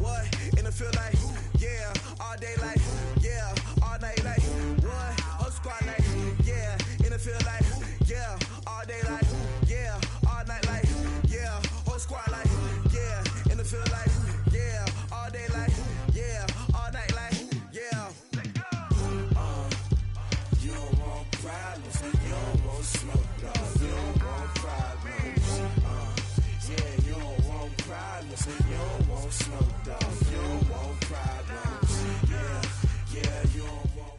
what? In the field like, yeah, all day like, yeah, all night like, what? Whole squad like, yeah, in the field like, yeah, all day like, yeah, all night like, yeah, whole squad like, yeah, in the field like, yeah, all day like, yeah, all night like, yeah. You don't want problems, you don't want smoke, dog. You don't want problems, yeah, you don't want problems, you don't want smoke, dog. You don't want problems, yeah, you don't want.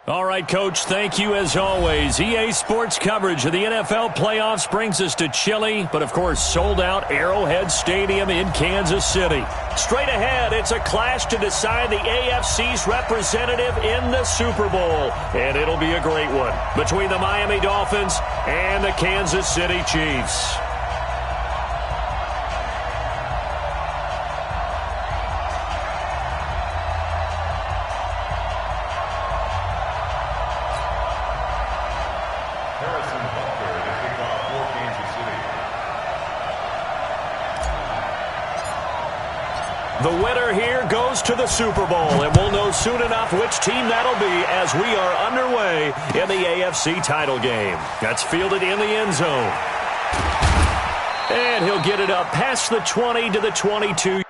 All right, Coach, thank you as always. EA Sports coverage of the NFL playoffs brings us to chilly, but of course sold-out Arrowhead Stadium in Kansas City. Straight ahead, it's a clash to decide the AFC's representative in the Super Bowl, and it'll be a great one between the Miami Dolphins and the Kansas City Chiefs. The winner here goes to the Super Bowl, and we'll know soon enough which team that'll be as we are underway in the AFC title game. That's fielded in the end zone. And he'll get it up past the 20 to the 22.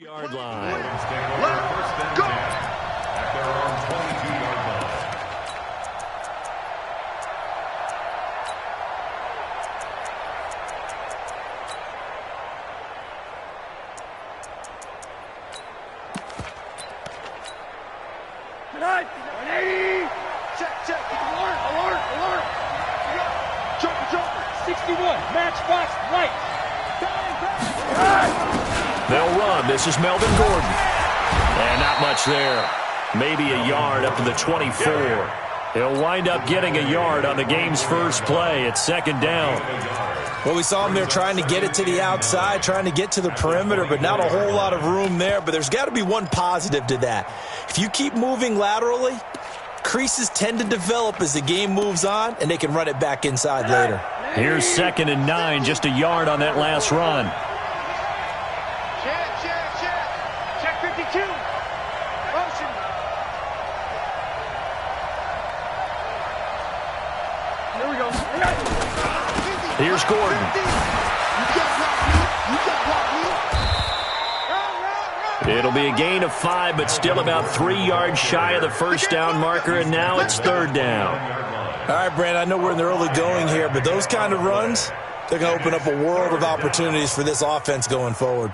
Yard line. Let's go. At their own 22-yard line. Tonight, 180. Check. Alert. Jumper. 61. Matchbox right. They'll run. This is Melvin Gordon. And not much there. Maybe a yard up to the 24. He'll wind up getting a yard on the game's first play. It's second down. Well, we saw him there trying to get it to the outside, trying to get to the perimeter, but not a whole lot of room there. But there's got to be one positive to that. If you keep moving laterally, creases tend to develop as the game moves on, and they can run it back inside later. Here's 2nd and 9, just a yard on that last run. Check 52. Motion. Here we go. Here's Gordon. It'll be a gain of 5, but still about 3 yards shy of the first down marker, and now it's third down. All right, Brandon, I know we're in the early going here, but those kind of runs, they're going to open up a world of opportunities for this offense going forward.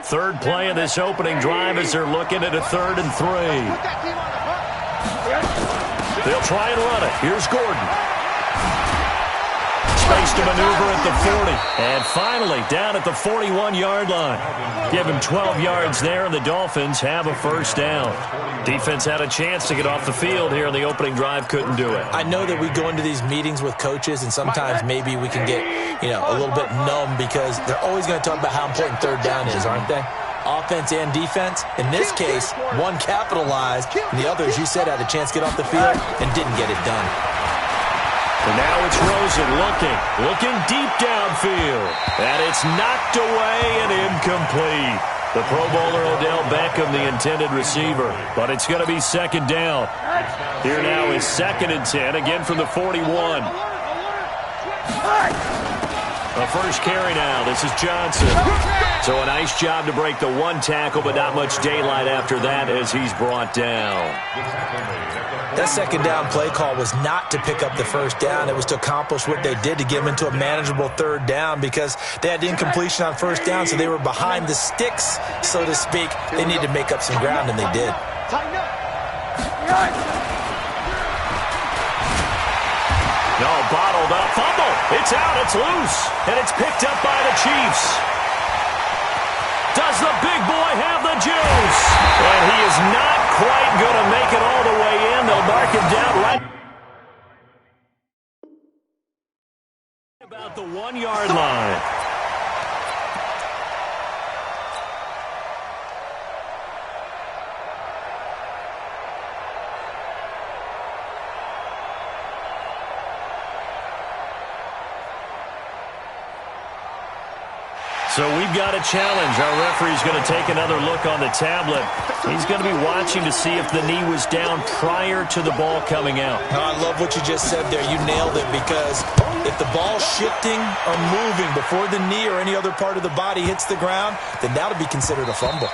Third play of this opening drive as they're looking at a 3rd and 3. They'll try and run it. Here's Gordon. Space to maneuver at the 40. And finally, down at the 41-yard line. Give him 12 yards there, and the Dolphins have a first down. Defense had a chance to get off the field here in the opening drive, couldn't do it. I know that we go into these meetings with coaches, and sometimes maybe we can get, a little bit numb because they're always going to talk about how important third down is, aren't they? Offense and defense. In this case, one capitalized, and the other, as you said, had a chance to get off the field and didn't get it done. And now it's Rosen looking deep downfield. And it's knocked away and incomplete. The Pro Bowler Odell Beckham, the intended receiver. But it's going to be second down. Here now is 2nd and 10, again from the 41. A first carry now. This is Johnson. So a nice job to break the one tackle, but not much daylight after that as he's brought down. That second down play call was not to pick up the first down. It was to accomplish what they did to get them into a manageable third down because they had incompletion on first down, so they were behind the sticks, so to speak. They needed to make up some ground, and they did. No, bottled up. Fumble. It's out. It's loose. And it's picked up by the Chiefs. Does the big boy have the juice? And he is not quite going to make it all the way in. They'll mark him down right about the 1-yard line. So we've got a challenge. Our referee's going to take another look on the tablet. He's going to be watching to see if the knee was down prior to the ball coming out. I love what you just said there. You nailed it, because if the ball's shifting or moving before the knee or any other part of the body hits the ground, then that would be considered a fumble.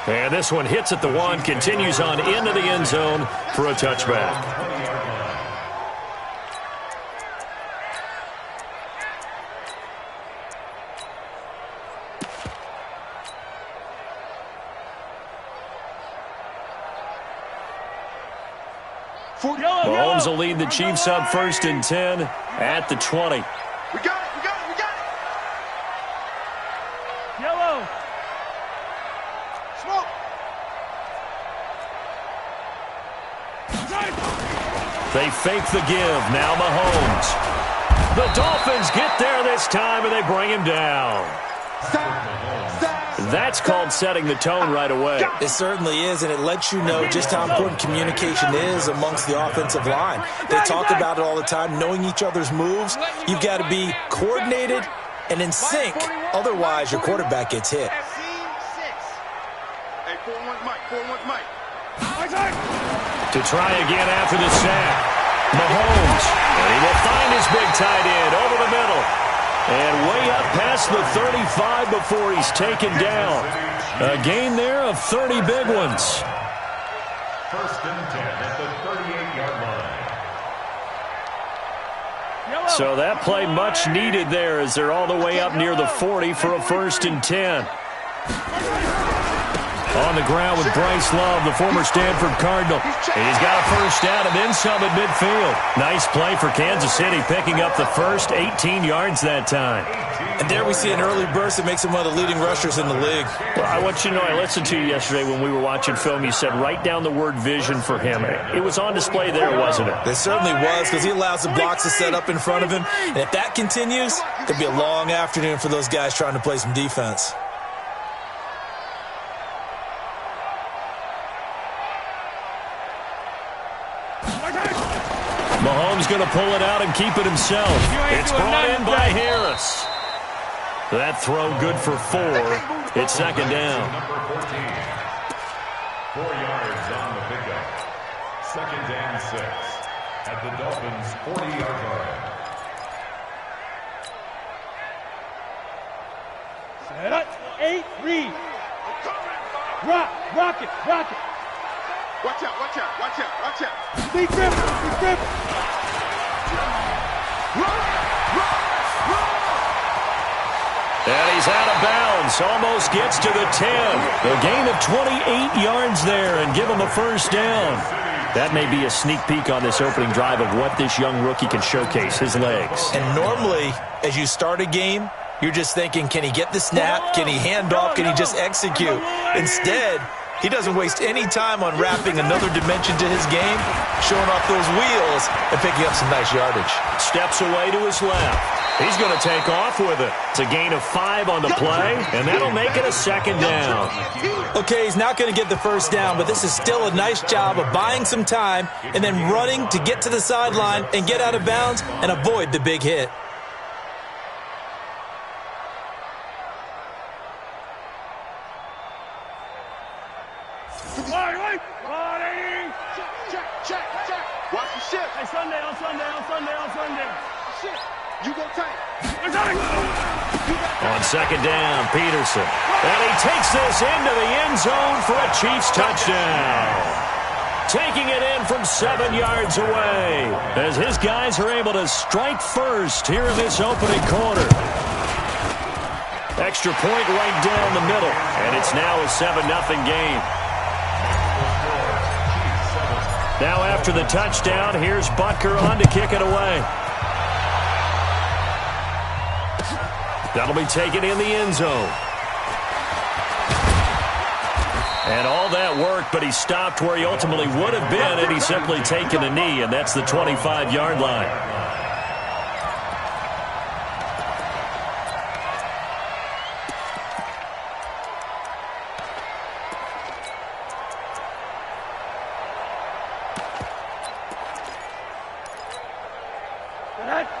And this one hits at the 1, continues on into the end zone for a touchback. Mahomes will lead the Chiefs up 1st and 10 at the 20. We got it, we got it, we got it. Yellow. Smoke. They fake the give. Now Mahomes. The Dolphins get there this time, and they bring him down. That's called setting the tone right away. It certainly is, and it lets you know just how important communication is amongst the offensive line. They talk about it all the time, knowing each other's moves. You've got to be coordinated and in sync. Otherwise, your quarterback gets hit. To try again after the sack. Mahomes. And he will find his big tight end over the middle. And way up past the 35 before he's taken down. A gain there of 30 big ones. 1st and 10 at the 38-yard line. So that play much needed there as they're all the way up near the 40 for a 1st and 10. On the ground with Bryce Love, the former Stanford Cardinal. And he's got a first down and then some at midfield. Nice play for Kansas City, picking up the first 18 yards that time. And there we see an early burst that makes him one of the leading rushers in the league. Well, I want you to know, I listened to you yesterday when we were watching film. You said write down the word vision for him. It was on display there, wasn't it? It certainly was, because he allows the blocks to set up in front of him. And if that continues, it'll be a long afternoon for those guys trying to play some defense. Mahomes going to pull it out and keep it himself. It's brought in by Harris. That throw good for 4. It's second down. Number 14. 4 yards on the pickup. 2nd and 6 at the Dolphins' 40-yard line. Set up. 8, read. Rock it, rock it. Watch out, watch out, watch out, watch out. Big grip, big grip. And he's out of bounds. Almost gets to the 10. A gain of 28 yards there and give him a first down. That may be a sneak peek on this opening drive of what this young rookie can showcase, his legs. And normally, as you start a game, you're just thinking, can he get the snap? Can he hand off? Can he just execute? Instead, he doesn't waste any time on wrapping another dimension to his game, showing off those wheels and picking up some nice yardage. Steps away to his left. He's going to take off with it. It's a gain of 5 on the play, and that'll make it a second down. Okay, he's not going to get the first down, but this is still a nice job of buying some time and then running to get to the sideline and get out of bounds and avoid the big hit. Shit. You go tight. On second down, Peterson. And he takes this into the end zone for a Chiefs touchdown. Taking it in from 7 yards away as his guys are able to strike first here in this opening quarter. Extra point right down the middle, and it's now a 7-0 game. Now after the touchdown, here's Butker on to kick it away. That'll be taken in the end zone. And all that work, but he stopped where he ultimately would have been had he simply taken a knee, and that's the 25-yard line.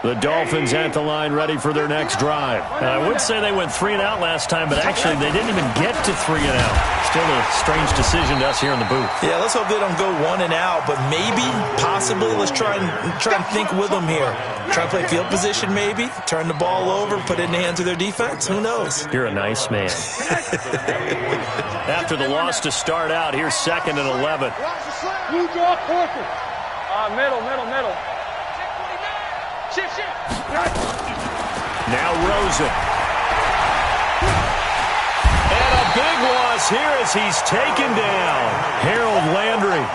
The Dolphins at the line ready for their next drive. I would say they went 3 and out last time, but actually they didn't even get to 3 and out. Still a strange decision to us here in the booth. Yeah, let's hope they don't go 1 and out, but maybe, possibly, let's try and think with them here. Try to play field position maybe, turn the ball over, put it in the hands of their defense. Who knows? You're a nice man. After the loss to start out, here's 2nd and 11. You draw quarter. Middle. Shift. Now Rosen. And a big loss here as he's taken down. Harold Landry.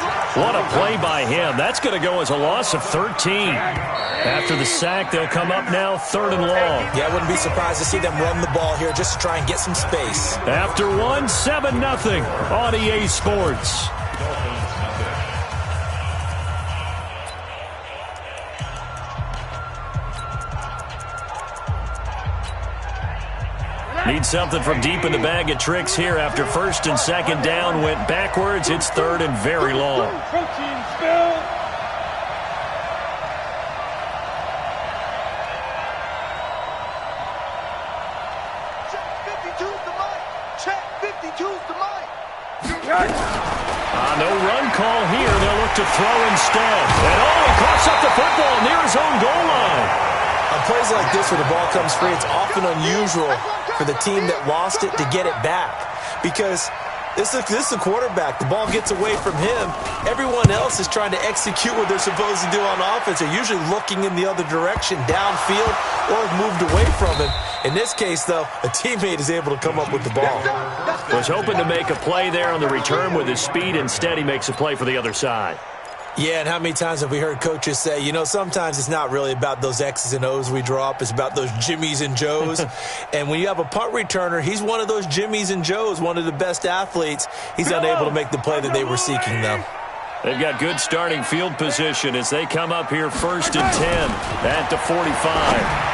What a play by him. That's going to go as a loss of 13. After the sack, they'll come up now 3rd and long. Yeah, I wouldn't be surprised to see them run the ball here just to try and get some space. After 1, 7-0 on EA Sports. Need something from deep in the bag of tricks here after 1st and 2nd down went backwards. It's 3rd and very long. Protein spill. Check 52's the mic. Check 52's the mic. No run call here. They'll look to throw instead. And he coughs up the football near his own goal line. On plays like this where the ball comes free, it's often unusual for the team that lost it to get it back. Because this is a quarterback. The ball gets away from him. Everyone else is trying to execute what they're supposed to do on offense. They're usually looking in the other direction, downfield, or moved away from him. In this case, though, a teammate is able to come up with the ball. Was hoping to make a play there on the return with his speed. Instead, he makes a play for the other side. Yeah, and how many times have we heard coaches say, you know, sometimes it's not really about those X's and O's we draw up. It's about those Jimmies and Joes. And when you have a punt returner, he's one of those Jimmies and Joes, one of the best athletes. He's unable to make the play that they were seeking, though. They've got good starting field position as they come up here 1st and 10 at the 45.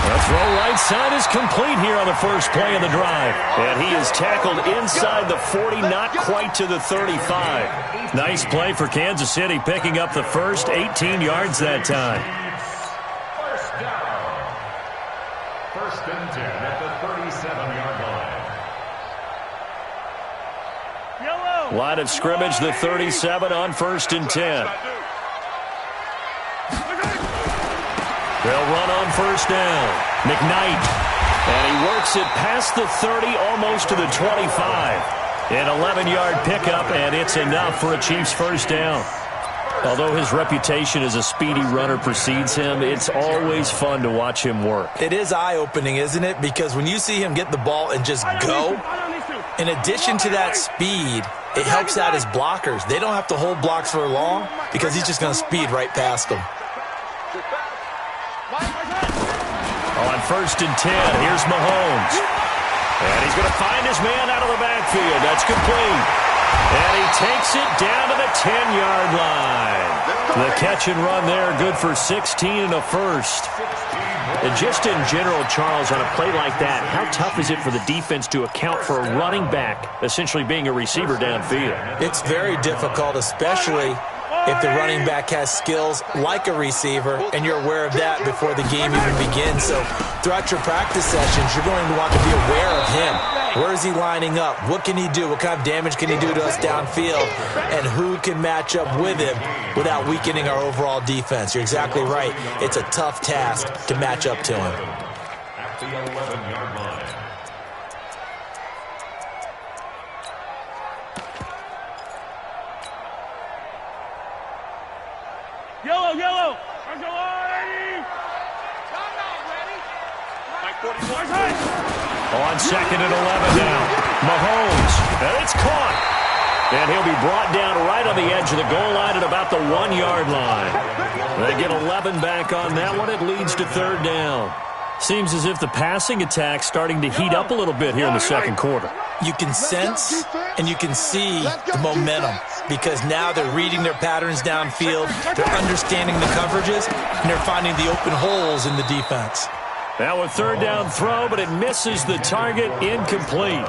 The throw right side is complete here on the first play of the drive. And he is tackled inside the 40, not quite to the 35. Nice play for Kansas City, picking up the first 18 yards that time. First down. 1st and 10 at the 37-yard line. Line of scrimmage, the 37 on 1st and 10. They'll run on 1st down. McKnight. And he works it past the 30, almost to the 25. An 11-yard pickup, and it's enough for a Chiefs first down. Although his reputation as a speedy runner precedes him, it's always fun to watch him work. It is eye-opening, isn't it? Because when you see him get the ball and just go, in addition to that speed, it helps out his blockers. They don't have to hold blocks for long because he's just going to speed right past them. On 1st and 10, here's Mahomes. And he's going to find his man out of the backfield. That's complete. And he takes it down to the 10-yard line. The catch and run there, good for 16 and a first. And just in general, Charles, on a play like that, how tough is it for the defense to account for a running back essentially being a receiver downfield? It's very difficult, especially if the running back has skills like a receiver, and you're aware of that before the game even begins. So throughout your practice sessions, you're going to want to be aware of him. Where is he lining up? What can he do? What kind of damage can he do to us downfield? And who can match up with him without weakening our overall defense? You're exactly right. It's a tough task to match up to him. At the 11-yard line. Yellow. On second and 11 now. Mahomes. And it's caught. And he'll be brought down right on the edge of the goal line at about the 1-yard line. They get 11 back on that one. It leads to third down. Seems as if the passing attack's starting to heat up a little bit here in the second quarter. You can sense and you can see the momentum because now they're reading their patterns downfield, they're understanding the coverages, and they're finding the open holes in the defense. Now a third down throw, but it misses the target, incomplete.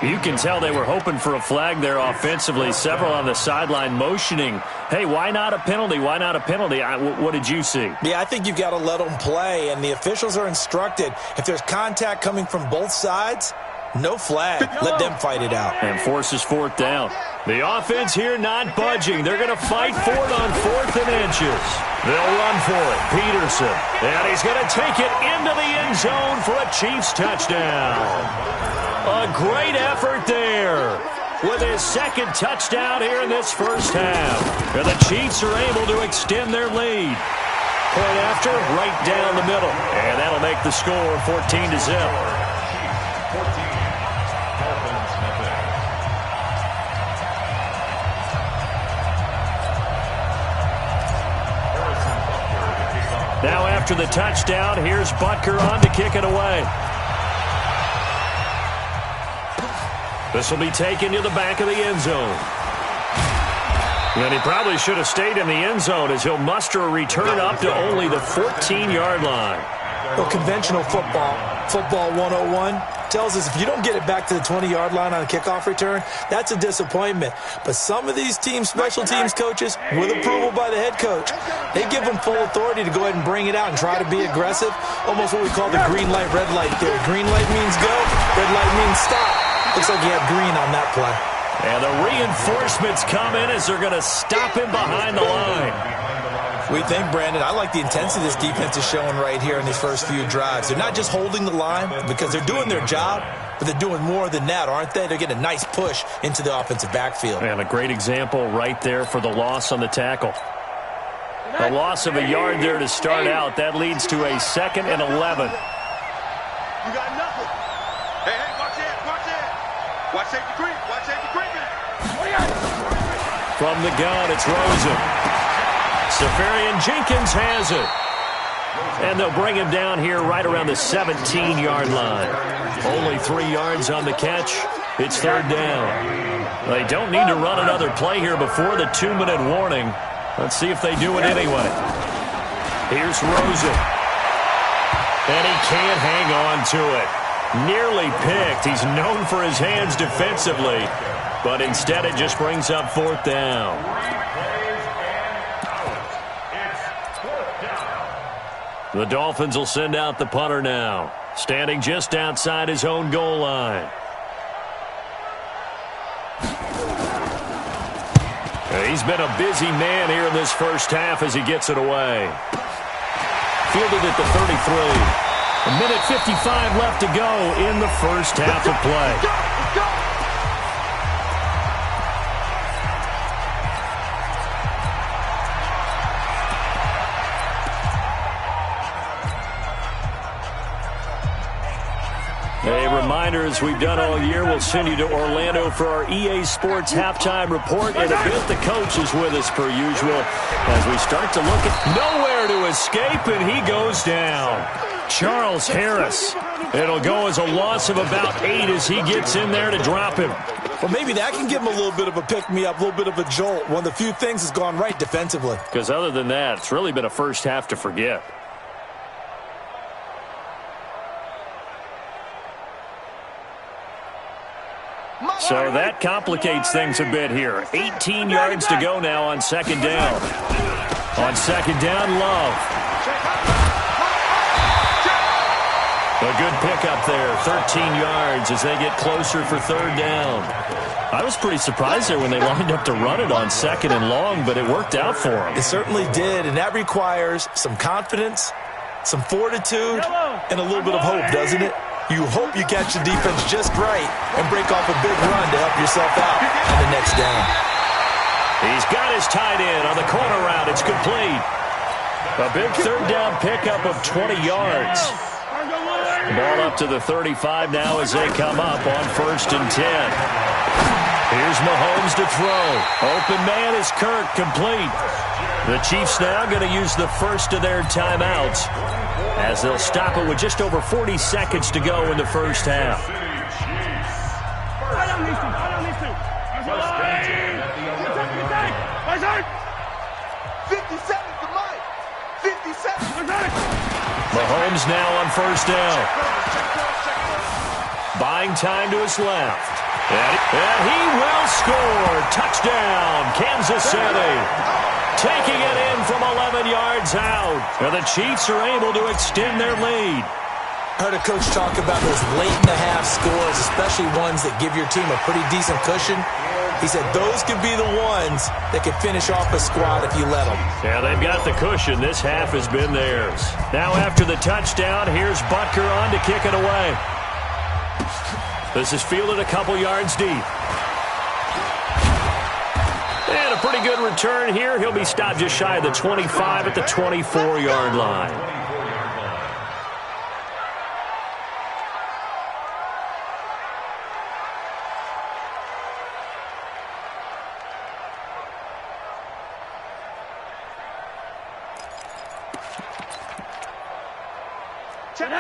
You can tell they were hoping for a flag there offensively. Several on the sideline motioning, hey, why not a penalty? Why not a penalty? What did you see? Yeah, I think you've got to let them play, and the officials are instructed. If there's contact coming from both sides, no flag. Let them fight it out. And forces fourth down. The offense here not budging. They're going to fight for it on 4th and inches. They'll run for it. Peterson. And he's going to take it into the end zone for a Chiefs touchdown. A great effort there with his second touchdown here in this first half. And the Chiefs are able to extend their lead. Point after, right down the middle. And that'll make the score 14-0. Now after the touchdown, here's Butker on to kick it away. This will be taken to the back of the end zone. And he probably should have stayed in the end zone as he'll muster a return up to only the 14-yard line. Well, conventional football 101, tells us if you don't get it back to the 20-yard line on a kickoff return, that's a disappointment. But some of these teams, special teams coaches, with approval by the head coach, they give them full authority to go ahead and bring it out and try to be aggressive, almost what we call the green light, red light theory. Green light means go, red light means stop. Looks like he had green on that play. And the reinforcements come in as they're going to stop him behind the line. We think, Brandon, I like the intensity this defense is showing right here in these first few drives. They're not just holding the line because they're doing their job, but they're doing more than that, aren't they? They're getting a nice push into the offensive backfield. And a great example right there for the loss on the tackle. A loss of a yard there to start out. That leads to a 2nd and 11. You got nothing. Hey, watch it, watch it. Watch safety creep, watch safety creeping. From the gun, it's Rosen. Safarian Jenkins has it. And they'll bring him down here right around the 17-yard line. Only 3 yards on the catch. It's third down. They don't need to run another play here before the 2-minute warning. Let's see if they do it anyway. Here's Rosen. And he can't hang on to it. Nearly picked. He's known for his hands defensively. But instead it just brings up fourth down. The Dolphins will send out the punter now, standing just outside his own goal line. He's been a busy man here in this first half as he gets it away. Fielded at the 33. A minute 55 left to go in the first half of play. A reminder, as we've done all year, we'll send you to Orlando for our EA Sports halftime report. In a bit, the coach is with us per usual as we start to look at nowhere to escape, and he goes down. Charles Harris. It'll go as a loss of about 8 as he gets in there to drop him. Well, maybe that can give him a little bit of a pick-me-up, a little bit of a jolt. One of the few things that's gone right defensively. Because other than that, it's really been a first half to forget. So that complicates things a bit here. 18 yards to go now on second down. On second down, Love. A good pickup there, 13 yards as they get closer for third down. I was pretty surprised there when they lined up to run it on second and long, but it worked out for them. It certainly did, and that requires some confidence, some fortitude, and a little bit of hope, doesn't it? You hope you catch the defense just right and break off a big run to help yourself out on the next down. He's got his tight end on the corner route. It's complete. A big third down pickup of 20 yards. Ball up to the 35 now as they come up on 1st and 10. Here's Mahomes to throw. Open man is Kirk, complete. The Chiefs now going to use the first of their timeouts as they'll stop it with just over 40 seconds to go in the first half. Mahomes now on first down. Buying time to his left. And he will score. Touchdown, Kansas City. Taking it in from 11 yards out. And the Chiefs are able to extend their lead. I heard a coach talk about those late-in-the-half scores, especially ones that give your team a pretty decent cushion. He said those could be the ones that could finish off a squad if you let them. Yeah, they've got the cushion. This half has been theirs. Now after the touchdown, here's Butker on to kick it away. This is fielded a couple yards deep. And a pretty good return here. He'll be stopped just shy of the 25 at the 24-yard line.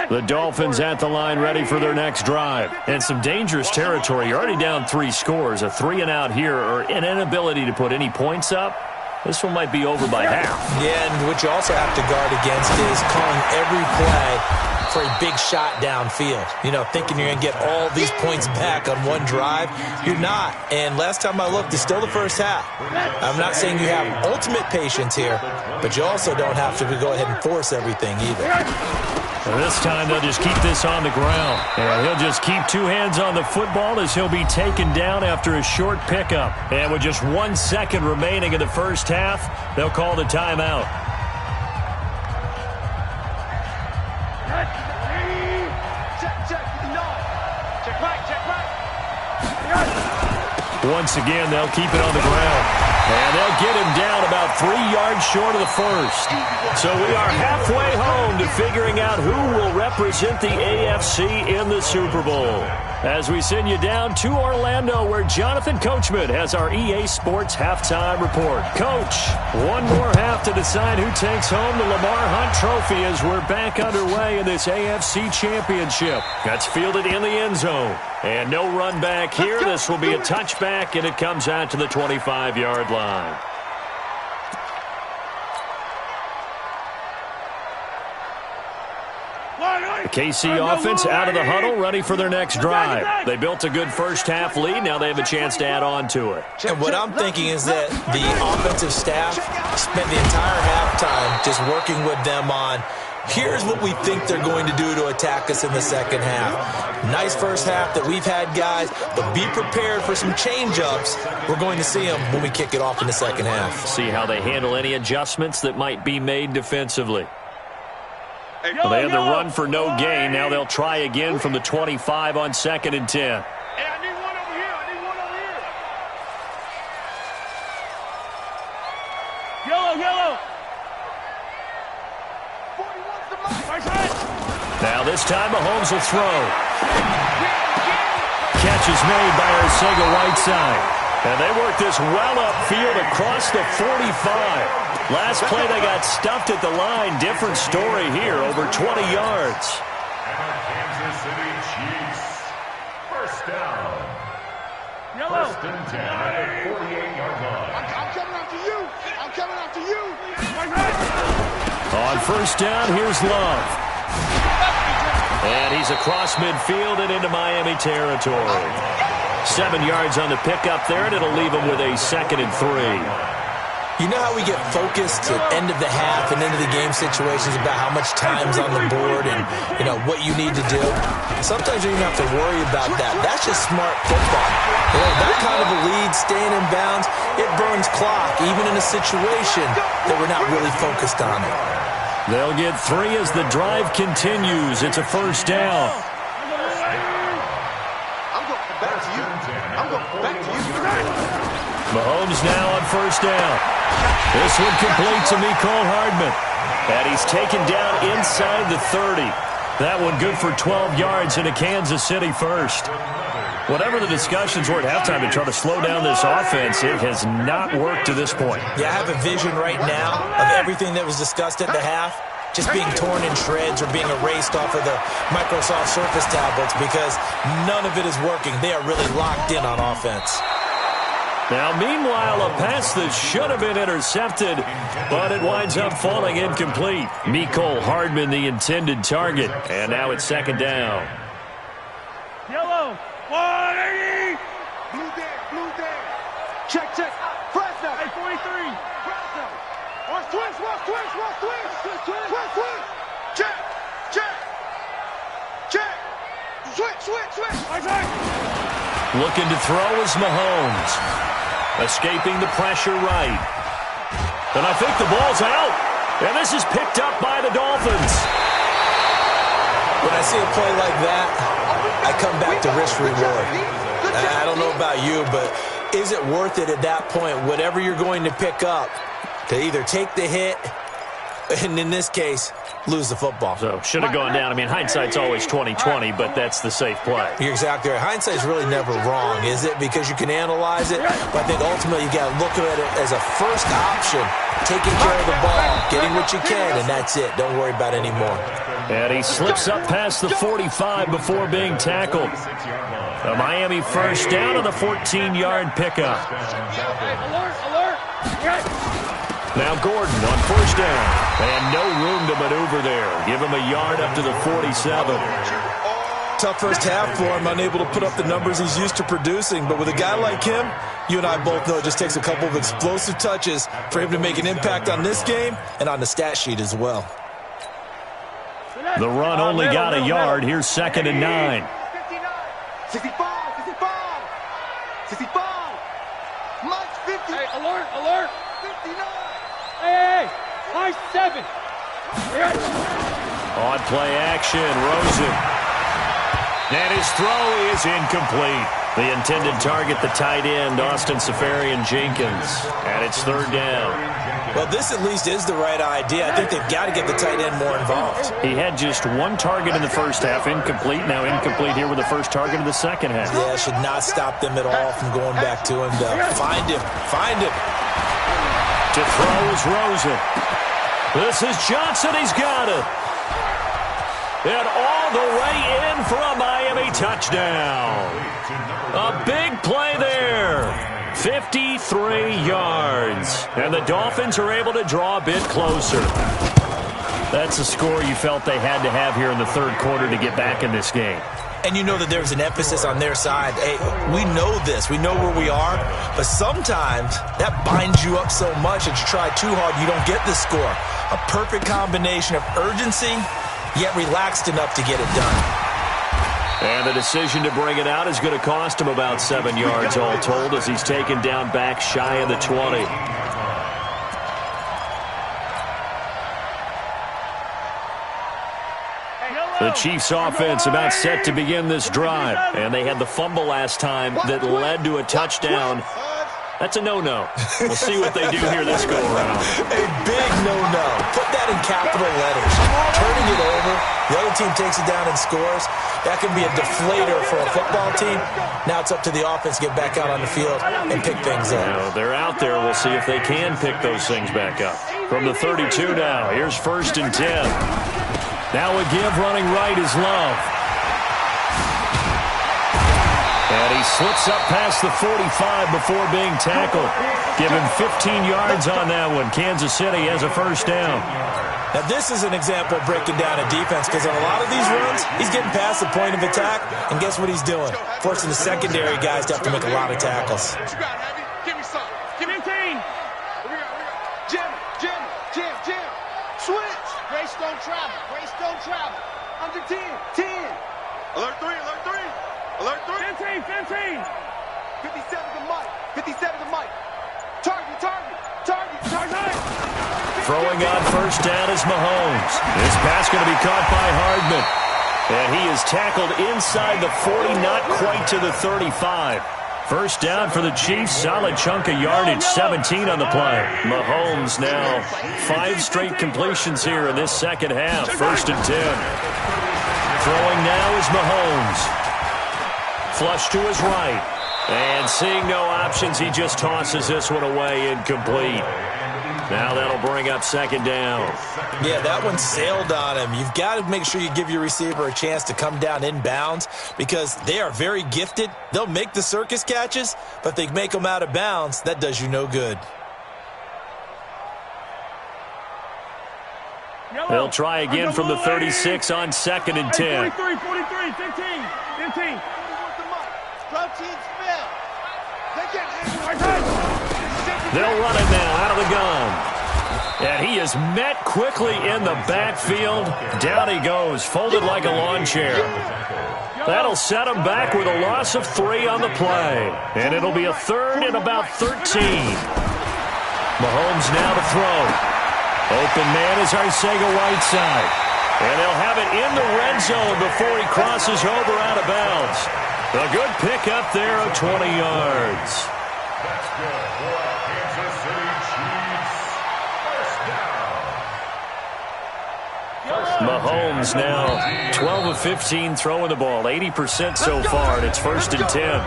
The Dolphins at the line ready for their next drive. And some dangerous territory. You're already down 3 scores. A 3-and-out here or an inability to put any points up. This one might be over by half. Yeah, and what you also have to guard against is calling every play for a big shot downfield. You know, thinking you're going to get all these points back on one drive. You're not. And last time I looked, it's still the first half. I'm not saying you have ultimate patience here, but you also don't have to go ahead and force everything either. And this time they'll just keep this on the ground. And he'll just keep 2 hands on the football as he'll be taken down after a short pickup. And with just 1 second remaining in the first half, they'll call the timeout. Once again, they'll keep it on the ground. And they'll get him down about 3 yards short of the first. So we are halfway home to figuring out who will represent the AFC in the Super Bowl. As we send you down to Orlando, where Jonathan Coachman has our EA Sports Halftime Report. Coach, one more half to decide who takes home the Lamar Hunt Trophy as we're back underway in this AFC Championship. That's fielded in the end zone. And no run back here. This will be a touchback, and it comes out to the 25-yard line. The KC offense out of the huddle, ready for their next drive. They built a good first-half lead. Now they have a chance to add on to it. And what I'm thinking is that the offensive staff spent the entire halftime just working with them on, here's what we think they're going to do to attack us in the second half. Nice first half that we've had, guys, but be prepared for some change-ups. We're going to see them when we kick it off in the second half. See how they handle any adjustments that might be made defensively. Well, they had the run for no gain. Now they'll try again from the 25 on 2nd and 10. Hey, I need one over here. I need one over here. Yellow, yellow. 41's the mark. Now this time Mahomes will throw. Catch is made by Arcega-Whiteside. And they work this well upfield across the 45. Last play they got stuffed at the line. Different story here, over 20 yards. And the Kansas City Chiefs. First down. Yellow. 1st and 10 at the 48-yard line. I'm coming after you. I'm coming after you. On first down, here's Love. And he's across midfield and into Miami territory. 7 yards on the pickup there, and it'll leave him with a 2nd and 3. You know how we get focused at end of the half and into the game situations about how much time's on the board and, what you need to do? Sometimes you don't even have to worry about that. That's just smart football. That kind of a lead, staying in bounds, it burns clock, even in a situation that we're not really focused on it. They'll get 3 as the drive continues. It's a 1st down. I'm going back to you. I'm going back to you. Mahomes now on 1st down. This one complete to Mecole Hardman. And he's taken down inside the 30. That one good for 12 yards in a Kansas City first. Whatever the discussions were at halftime to try to slow down this offense, it has not worked to this point. Yeah, I have a vision right now of everything that was discussed at the half just being torn in shreds or being erased off of the Microsoft Surface tablets because none of it is working. They are really locked in on offense. Now, meanwhile, a pass that should have been intercepted, but it winds up falling incomplete. Mecole Hardman, the intended target, and now it's 2nd down. Yellow, 180. Blue there. Check. Fresno. Hey, 43. Fresno. Watch twist. Check. Switch. Looking to throw is Mahomes. Escaping the pressure right. And I think the ball's out. And this is picked up by the Dolphins. When I see a play like that, I come back to risk-reward. I don't know about you, but is it worth it at that point, whatever you're going to pick up, to either take the hit, and in this case, lose the football? So, should have gone down. I mean, hindsight's always 20/20, but that's the safe play. You're exactly right. Hindsight's really never wrong, is it? Because you can analyze it, but I think ultimately you got to look at it as a first option, taking care of the ball, getting what you can, and that's it. Don't worry about any more. And he slips up past the 45 before being tackled. A Miami 1st down on the 14-yard pickup. Alert. Now Gordon on 1st down. And no room to maneuver there. Give him a yard up to the 47. Tough first half for him, unable to put up the numbers he's used to producing. But with a guy like him, you and I both know it just takes a couple of explosive touches for him to make an impact on this game and on the stat sheet as well. The run only got a yard. Here's 2nd and 9. 65. Mike 50. Hey, alert. 59. Hey, high 7. On play action, Rosen. And his throw is incomplete. The intended target, the tight end, Austin Seferian-Jenkins. And it's 3rd down. Well, this at least is the right idea. I think they've got to get the tight end more involved. He had just 1 target in the first half, incomplete. Now incomplete here with the first target of the second half. Yeah, should not stop them at all from going back to him to find him. To throw is Rosen. This is Johnson. He's got it. And all the way in for a Miami touchdown. A big play there. 53 yards. And the Dolphins are able to draw a bit closer. That's a score you felt they had to have here in the 3rd quarter to get back in this game. And you know that there's an emphasis on their side. Hey, we know this. We know where we are. But sometimes that binds you up so much that you try too hard, you don't get the score. A perfect combination of urgency, yet relaxed enough to get it done. And the decision to bring it out is going to cost him about 7 yards all told as he's taken down back shy of the 20. The Chiefs offense about set to begin this drive. And they had the fumble last time that led to a touchdown. That's a no-no. We'll see what they do here this go-around. A big no-no. Put that in capital letters. Turning it over, the other team takes it down and scores. That can be a deflator for a football team. Now it's up to the offense to get back out on the field and pick things up. Now, they're out there. We'll see if they can pick those things back up. From the 32 now, here's 1st and 10. Now a give running right is Love. And he slips up past the 45 before being tackled. Give him 15 yards on that one. Kansas City has a 1st down. Now, this is an example of breaking down a defense because on a lot of these runs, he's getting past the point of attack, and guess what he's doing? Forcing the secondary guys to have to make a lot of tackles. What you got, Heavy? Give me some. Give me 15. We got. Jim. Switch. Grace don't travel. Under 10. Alert 3. Alert 3. 15. 57 to Mike. Target. Throwing on first down is Mahomes. This pass going to be caught by Hardman. And he is tackled inside the 40, not quite to the 35. First down for the Chiefs. Solid chunk of yardage, 17 on the play. Mahomes now 5 straight completions here in this second half. First and 10. Throwing now is Mahomes. Flush to his right. And seeing no options, he just tosses this one away, incomplete. Now that'll bring up second down. Yeah, that one sailed on him. You've got to make sure you give your receiver a chance to come down inbounds because they are very gifted. They'll make the circus catches, but if they make them out of bounds, that does you no good. They'll try again from the 36 on second and 10. 43, 15. Protein spill. They'll run it now out of the gun. And he is met quickly in the backfield. Down he goes, folded like a lawn chair. That'll set him back with a loss of 3 on the play. And it'll be a third and about 13. Mahomes now to throw. Open man is Arcega-Whiteside. And they'll have it in the red zone before he crosses over out of bounds. A good pickup there of 20 yards. That's good for Kansas City Chiefs. First down. Mahomes now 12 of 15 throwing the ball, 80% so far, and it's first and 10.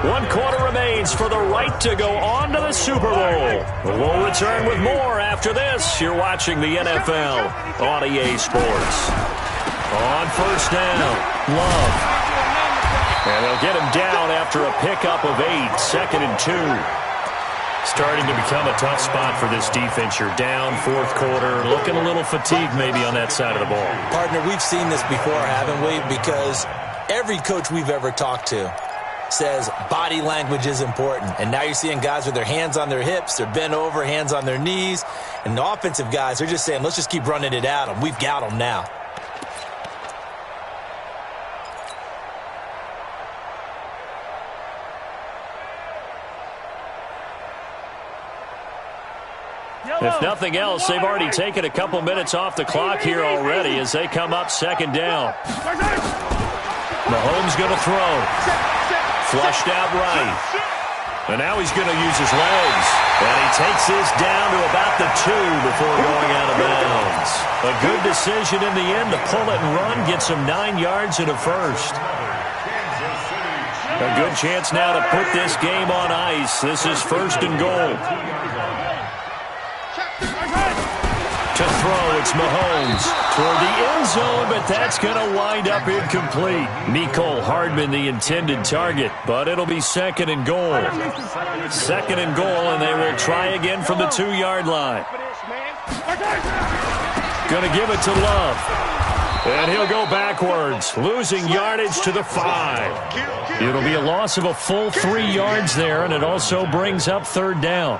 1 quarter remains for the right to go on to the Super Bowl. We'll return with more after this. You're watching the NFL on EA Sports. On first down, Love. And they'll get him down after a pickup of 8, second and 2. Starting to become a tough spot for this defense. You're down fourth quarter, looking a little fatigued maybe on that side of the ball. Partner, we've seen this before, haven't we? Because every coach we've ever talked to says body language is important. And now you're seeing guys with their hands on their hips, they're bent over, hands on their knees. And the offensive guys, they're just saying, let's just keep running it at them. We've got them now. If nothing else, they've already taken a couple minutes off the clock here already as they come up second down. Mahomes going to throw. Flushed out right. And now he's going to use his legs. And he takes this down to about the 2 before going out of bounds. A good decision in the end to pull it and run. Gets him 9 yards and a first. A good chance now to put this game on ice. This is first and goal. To throw, it's Mahomes toward the end zone, but that's going to wind up incomplete. Mecole Hardman, the intended target, but it'll be second and goal. Second and goal, and they will try again from the 2-yard line. Going to give it to Love. And he'll go backwards, losing yardage to the 5. It'll be a loss of a full 3 yards there, and it also brings up third down.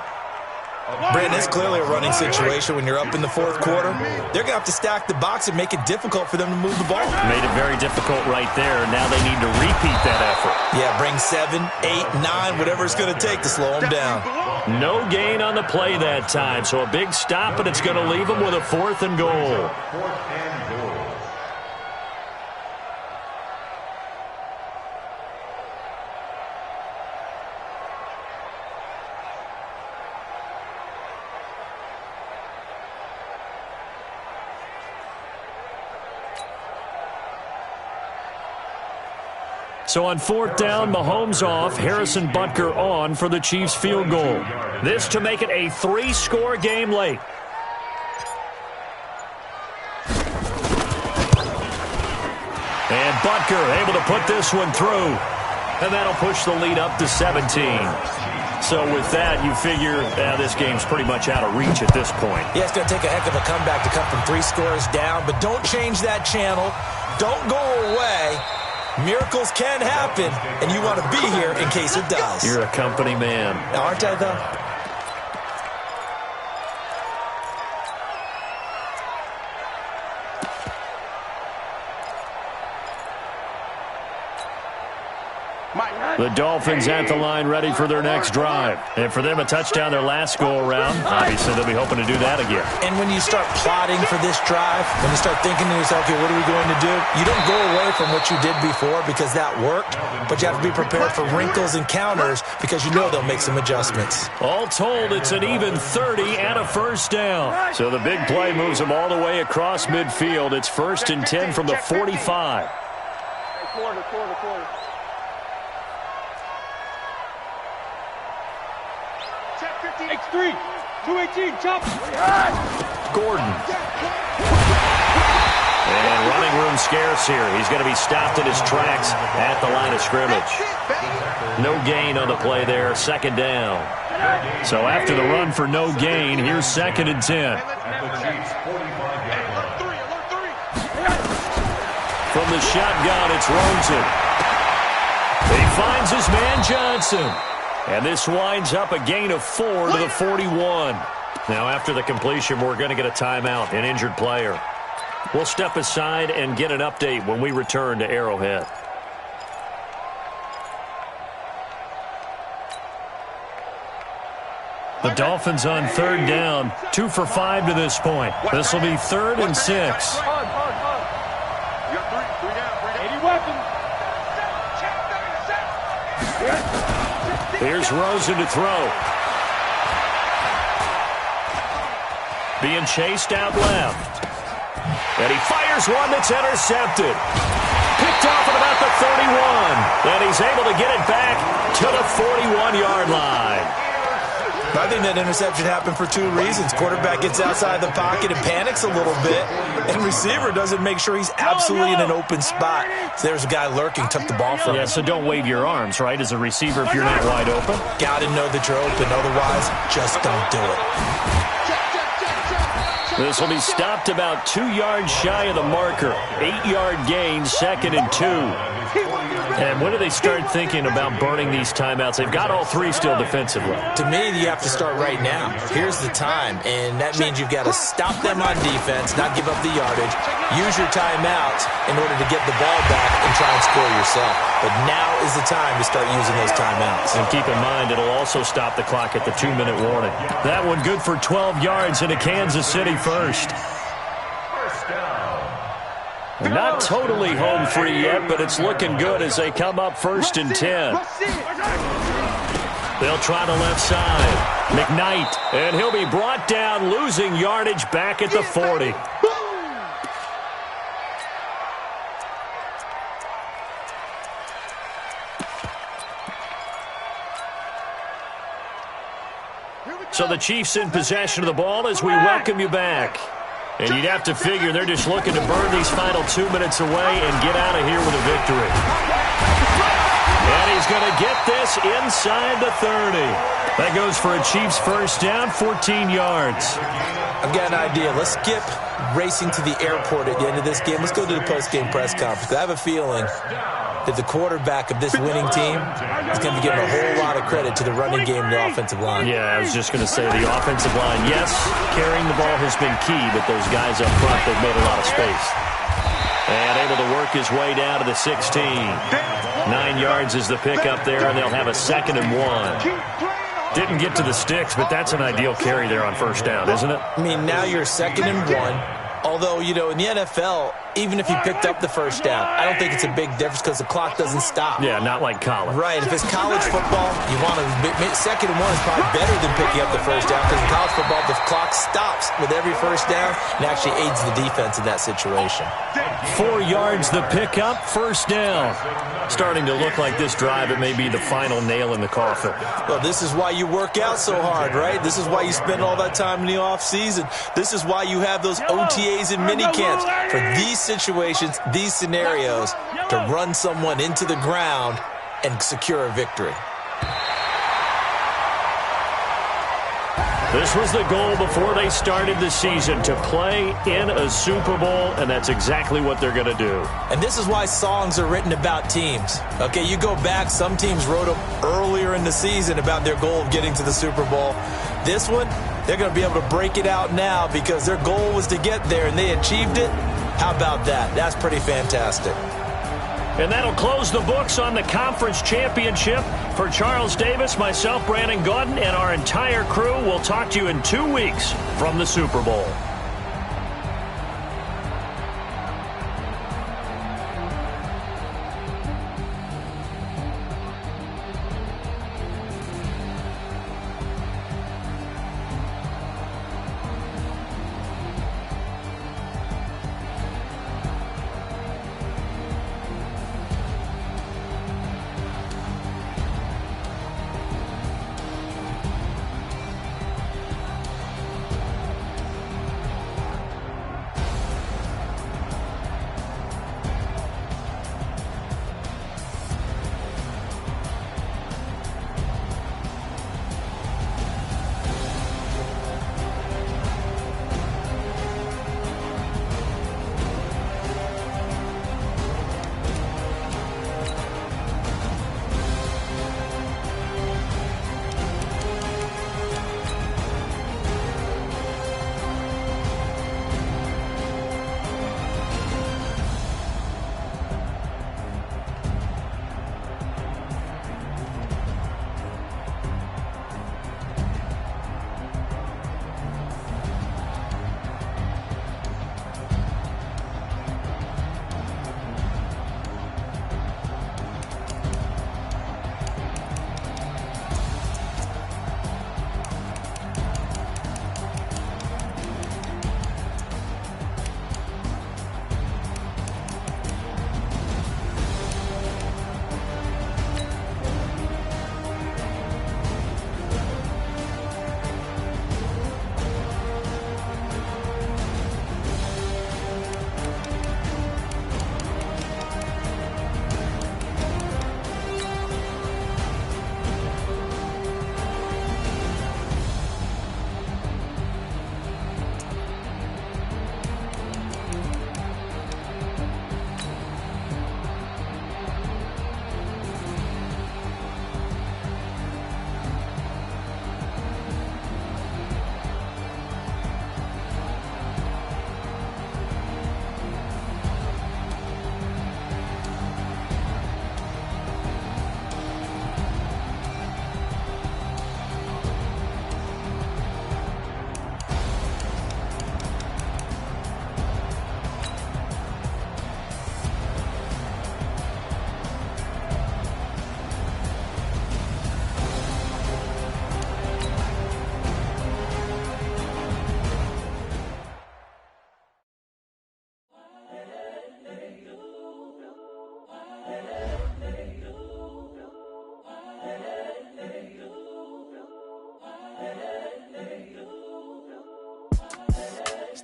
Brandon, it's clearly a running situation when you're up in the fourth quarter. They're going to have to stack the box and make it difficult for them to move the ball. Made it very difficult right there. Now they need to repeat that effort. Yeah, bring 7, 8, 9, whatever it's going to take to slow them down. No gain on the play that time, so a big stop, and it's going to leave them with a fourth and goal. So on fourth down, Mahomes off, Harrison Butker on for the Chiefs field goal. This to make it a 3-score game late. And Butker able to put this one through. And that'll push the lead up to 17. So with that, you figure this game's pretty much out of reach at this point. Yeah, it's going to take a heck of a comeback to come from 3 scores down, but don't change that channel. Don't go away. Miracles can happen, and you want to be here in case it does. You're a company man. Aren't I, though? The Dolphins at the line ready for their next drive. And for them, a touchdown their last go-around. Obviously, they'll be hoping to do that again. And when you start plotting for this drive, when you start thinking to yourself, okay, what are we going to do? You don't go away from what you did before because that worked, but you have to be prepared for wrinkles and counters because you know they'll make some adjustments. All told, it's an even 30 and a first down. So the big play moves them all the way across midfield. It's 1st and 10 from the 45. Corner. X3, 218, chop. Gordon. And running room scarce here. He's going to be stopped in his tracks at the line of scrimmage. No gain on the play there, 2nd down. So after the run for no gain, here's 2nd and 10. From the shotgun, it's Rosen. He finds his man Johnson. And this winds up a gain of 4 to the 41. Now, after the completion, we're going to get a timeout, an injured player. We'll step aside and get an update when we return to Arrowhead. The Dolphins on 3rd down, 2 for 5 to this point. This will be 3rd and 6. You got 3 down. 80 weapons. Here's Rosen to throw. Being chased out left. And he fires one that's intercepted. Picked off at about the 31. And he's able to get it back to the 41-yard line. I think that interception happened for 2 reasons. Quarterback gets outside the pocket and panics a little bit, and receiver doesn't make sure he's absolutely in an open spot. So there's a guy lurking, took the ball from him. Yeah, so don't wave your arms, right, as a receiver if you're not wide open. Got to know that you're open. Otherwise, just don't do it. This will be stopped about 2 yards shy of the marker. 8-yard gain, 2nd and 2. And when do they start thinking about burning these timeouts? They've got all 3 still defensively. To me, you have to start right now. Here's the time, and that means you've got to stop them on defense, not give up the yardage, use your timeouts in order to get the ball back and try and score yourself. But now is the time to start using those timeouts. And keep in mind, it'll also stop the clock at the 2-minute warning. That one good for 12 yards into Kansas City first. Not totally home free yet, but it's looking good as they come up 1st and 10. They'll try the left side. McKnight, and he'll be brought down, losing yardage back at the 40. So the Chiefs in possession of the ball as we welcome you back. And you'd have to figure they're just looking to burn these final 2 minutes away and get out of here with a victory. And he's going to get this inside the 30. That goes for a Chiefs first down, 14 yards. I've got an idea. Let's skip racing to the airport at the end of this game. Let's go to the post-game press conference. I have a feeling that the quarterback of this winning team is going to be giving a whole lot of credit to the running game and the offensive line. Yeah, I was just going to say the offensive line, yes, carrying the ball has been key, but those guys up front, they've made a lot of space. And able to work his way down to the 16. 9 yards is the pickup there, and they'll have a 2nd and 1. Didn't get to the sticks, but that's an ideal carry there on first down, isn't it? I mean, now you're 2nd and 1. Although, you know, in the NFL, even if you picked up the first down, I don't think it's a big difference because the clock doesn't stop. Yeah, not like college. Right. If it's college football, you want to 2nd and 1 is probably better than picking up the first down because in college football, the clock stops with every first down and actually aids the defense in that situation. 4 yards the pickup, first down. Starting to look like this drive, it may be the final nail in the coffin. Well, this is why you work out so hard, right? This is why you spend all that time in the offseason. This is why you have those OTAs and mini camps for these situations, these scenarios, to run someone into the ground and secure a victory. This was the goal before they started the season, to play in a Super Bowl, and that's exactly what they're going to do. And this is why songs are written about teams. Okay, you go back, some teams wrote them earlier in the season about their goal of getting to the Super Bowl. This one, they're going to be able to break it out now because their goal was to get there, and they achieved it. How about that? That's pretty fantastic. And that'll close the books on the conference championship. For Charles Davis, myself, Brandon Gaudin, and our entire crew, we'll talk to you in 2 weeks from the Super Bowl.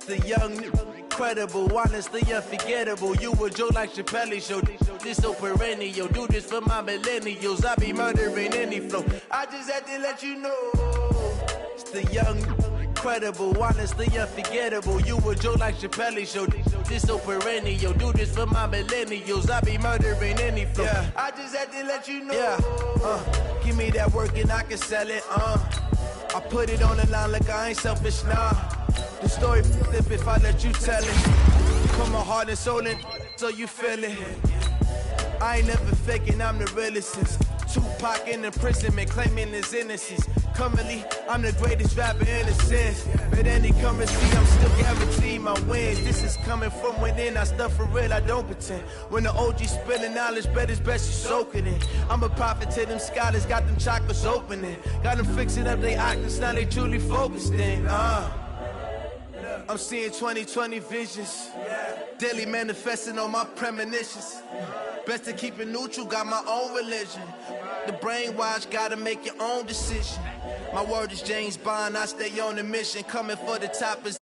The young, incredible, honestly unforgettable. You a Joe like Chappelle show. This so perennial. Do this for my millennials. I be murdering any flow. I just had to let you know. It's the young, incredible, honestly unforgettable. You a Joe like Chappelle show. This so perennial. Do this for my millennials. I be murdering any flow. Yeah. I just had to let you know. Yeah. Give me that work and I can sell it. I put it on the line like I ain't selfish, nah. The story flip if I let you tell it. Put my heart and soul in, so you feel it. I ain't never faking, I'm the realest since Tupac in imprisonment, claiming his innocence. Currently, I'm the greatest rapper in a sense. But any currency, I'm still guaranteed my wins. This is coming from within, I stuff for real, I don't pretend. When the OG spilling knowledge, bet it's best you soak it in. I'm a prophet to them scholars, got them chakras opening. Got them fixing up they octaves, now they truly focused in. I'm seeing 2020 visions. Daily manifesting on my premonitions. Best to keep it neutral, got my own religion. The brainwash, gotta make your own decision. My word is James Bond, I stay on the mission. Coming for the top is